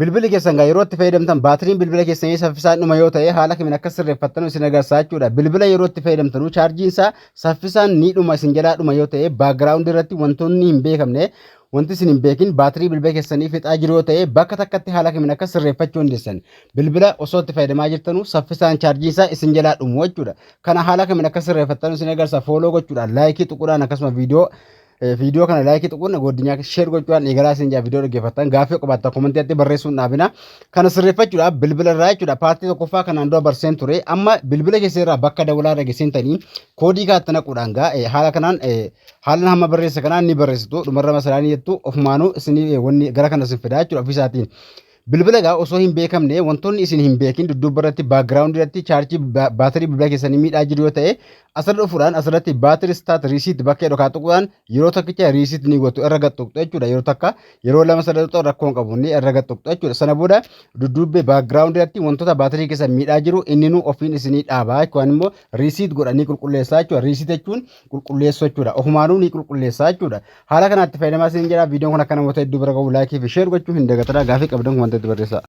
bilbili keessan gaa yeroo itti fayyadamtan baatiriin bilbila keessanii saffisaan dhuma yoo ta'e haala kamiin akka sirreeffattan isin agarsiisaa jechuudha. Bilbila yeroo itti fayyadamtanu chaarjiin isaa saffisaan ni dhuma isin jalaa dhuma yoo ta'e baakgiraawundi irratti wantoonni hin beekamne wanti isin hin beekin baatirii bilbila keessanii fixaa jiru yoo ta'e bakka takkatti haala kamiin akka sirreeffachuu dandeessan bilbila osoo itti fayyadamaa jirtanu saffisaan chaarjiin isaa isin jalaa dhumu jechuudha. Kana haala kamiin akka sirreeffattan isin agarsiisa. Fooloo gochuudhaan laayikii tuquudhaan akkasuma viidiyoo kana laayikii tuquun godinyaa sheer gochuudhaan eegalaa isin jaa viidiyoo dhaggeeffattan gaaffii qabaattan komentii barreessuun dhaabina. Kana sirreeffachuudhaaf bilbila irraa jechuudha paartii tokkoffaa kanaan dura barseen ture amma bilbila keessa irraa bakka dawalaa dhageessintanii koodii kaatti naquudhaan haala kanaan haalan hamma barreessa kanaan ni barreessitu dhumarra masalaanii jettu ofumaanuu isin wanni gara kana isin fidaa jechuudha ofisaatiin. Bilbila gaa osoo hin beekamne wantoonni isin hin beekin dudduuba irratti baakgiraawundi irratti chaarjii baatirii bilbila keessanii miidhaa jiru yoo ta'e asirra dhufuudhaan asirratti baatirii staat riisiit bakka jedhu kaatuquudhaan yeroo takkicha riisiit ni gootu irra gaxxuqxu jechuudha. Yeroo takka yeroo lama sadatu rakkoon qabu ni irra gaxxuqxu jechuudha. Sana booda dudduubbee baakgiraawundi irratti wantoota baatirii keessa miidhaa jiru inni nu ofiin isinii dhaabaa yookaan immoo riisiit godhanii qulqulleessaa jechuudha. Riisiit jechuun qulqulleessuu jechuudha. Ofumaanuu ni qulqulleessaa jechuudha. Haala kanaatti fayyadamaa isin jedha viidiyoon kun akka namoota hedduu bira qabu laayikii fi sheer gochuu hin dagatinaa. Gaaffii qabdan kun wantoota barreessaa.